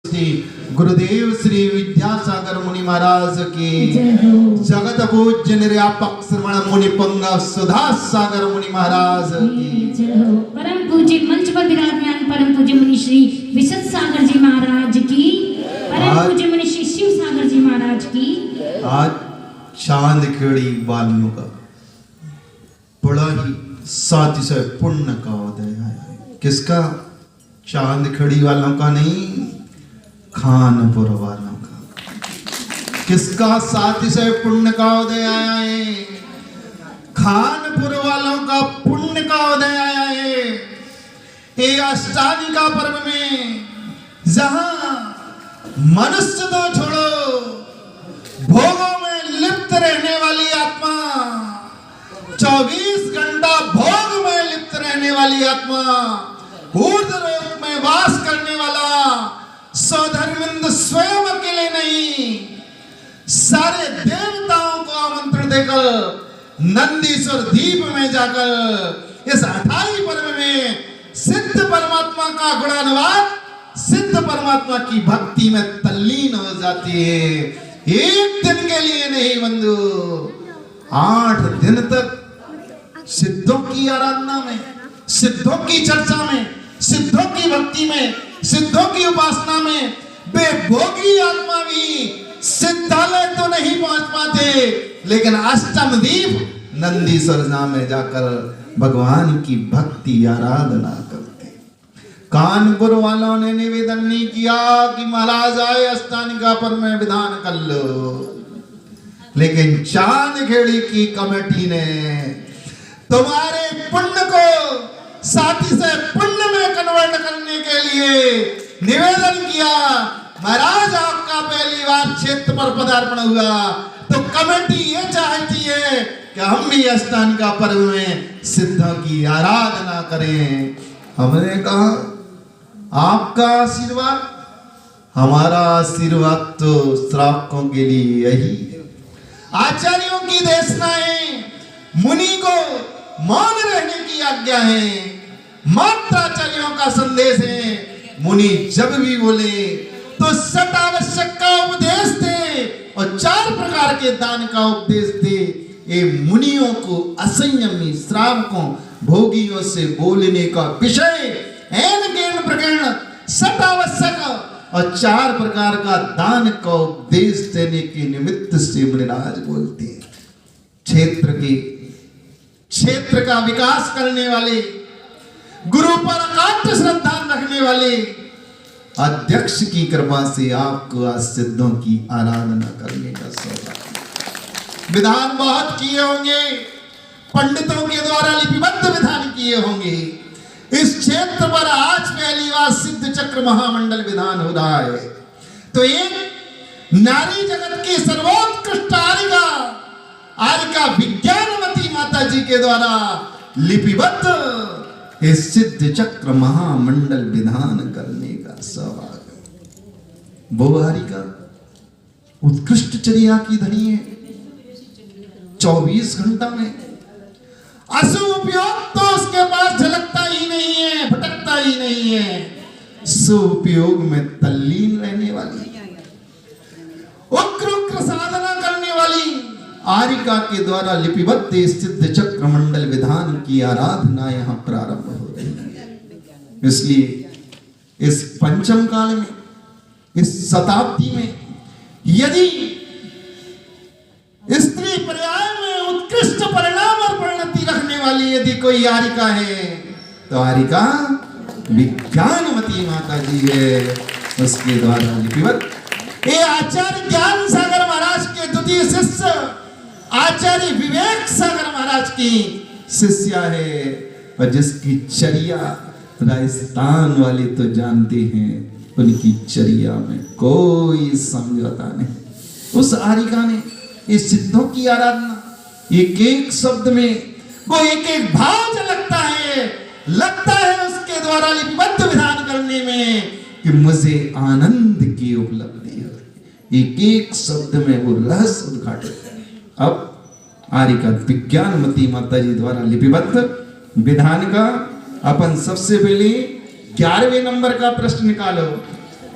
श्री गुरुदेव श्री विद्यासागर मुनि महाराज की जगत पूज्य निर्यापक श्रवण मुनि पंगव सुधा सागर मुनि महाराज की परम पूज्य मंच पर विराजमान परम पूज्य मुनि श्री विशद सागर जी महाराज की परम पूज्य मुनि श्री शिव सागर जी महाराज की। आज चांदखेड़ी वालियों का बड़ा ही सातिशय पुण्य का उदय है। किसका? चांदखेड़ी वालों का नहीं, खानपुर वालों का। किसका सातिशय पुण्य का उदय आया है? खानपुर वालों का पुण्य का उदय आया है। ये अष्टमी का पर्व में जहां मनुष्य तो छोड़ो, भोगों में लिप्त रहने वाली आत्मा, 24 घंटा भोग में लिप्त रहने वाली आत्मा, ऊर्ध्व लोक में वास करने वाला सौधर्मिंद स्वयं अकेले नहीं, सारे देवताओं को आमंत्रण देकर नंदीश्वर द्वीप में जाकर इस 28 पर्व में सिद्ध परमात्मा का गुणानुवाद, सिद्ध परमात्मा की भक्ति में तल्लीन हो जाती है। एक दिन के लिए नहीं बंधु, 8 दिन तक सिद्धों की आराधना में, सिद्धों की चर्चा में, सिद्धों की भक्ति में, सिद्धों की उपासना में बेभोगी आत्मा भी सिद्धालय तो नहीं पहुंच पाते, लेकिन अष्टम द्वीप नंदीश्वर धाम में जाकर भगवान की भक्ति आराधना करते। कानपुर वालों ने निवेदन नहीं किया कि महाराज आए अष्टमी का पर्व में विधान कर लो, लेकिन चांदखेड़ी की कमेटी ने तुम्हारे पुण्य को साथी से पुण्य में कन्वर्ट करने के लिए निवेदन किया। महाराज आपका पहली बार क्षेत्र पर पदार्पण हुआ तो कमेटी ये चाहती है कि हम भी अष्टमी का पर्व में सिद्धों की आराधना करें। हमने कहा आपका आशीर्वाद, हमारा आशीर्वाद तो श्रावकों के लिए यही है। आचार्यों की देशनाएं, मुनि को मौन रहने की आज्ञा है, मात्र आचार्यों का संदेश है। मुनि जब भी बोले तो सत आवश्यक का उपदेश दे और 4 प्रकार के दान का उपदेश दे। ये मुनियों को असंयमी श्रावकों भोगियों से बोलने का विषय एन गेन प्रकरण सत आवश्यक और 4 प्रकार का दान का उपदेश देने के निमित्त से मुनिराज बोलते हैं। क्षेत्र का विकास करने वाले, गुरु पर अकाट्य श्रद्धा रखने वाले अध्यक्ष की कृपा से आपको आज सिद्धों की आराधना करने का सौभाग्य। विधान बहुत किए होंगे, पंडितों के द्वारा लिपिबद्ध विधान किए होंगे। इस क्षेत्र पर आज पहली बार सिद्ध चक्र महामंडल विधान हो रहा है, तो एक नारी जगत की सर्वोत्कृष्ट आरिका विज्ञानवती माता जी के द्वारा लिपिबद्ध इस सिद्ध चक्र महामंडल विधान करने का सौभाग्य। वो आरिका उत्कृष्ट चर्या की धनी है। 24 घंटा में अशुभ उपयोग तो उसके पास झलकता ही नहीं है, भटकता ही नहीं है। सुपयोग में तल्लीन रहने वाली, उग्र साधना करने वाली आरिका के द्वारा लिपिबद्ध सिद्ध चक्र मंडल विधान की आराधना यहाँ प्रारंभ हो रही है। इसलिए इस पंचम काल में, इस शताब्दी में यदि स्त्री पर्याय में उत्कृष्ट परिणाम और परिणति रखने वाली यदि कोई आरिका है तो आरिका विज्ञानवती माता जी है। उसके द्वारा लिपिबद्ध ये आचार्य ज्ञान सागर महाराज के द्वितीय शिष्य आचार्य विवेक सागर महाराज की शिष्या है, और जिसकी चर्या राजस्थान वाले तो जानते हैं, उनकी चर्या में कोई समझौता नहीं। उस आरिका ने इस सिद्धों की आराधना एक एक शब्द में, वो एक एक भाव झलकता है, लगता है उसके द्वारा लिपिबद्ध विधान करने में कि मुझे आनंद की उपलब्धि है। एक एक शब्द में वो रहस्य उद्घाटित है। अब आरिका विज्ञानवती माता जी द्वारा लिपिबद्ध विधान का अपन सबसे पहले 11वें नंबर का प्रश्न निकालो।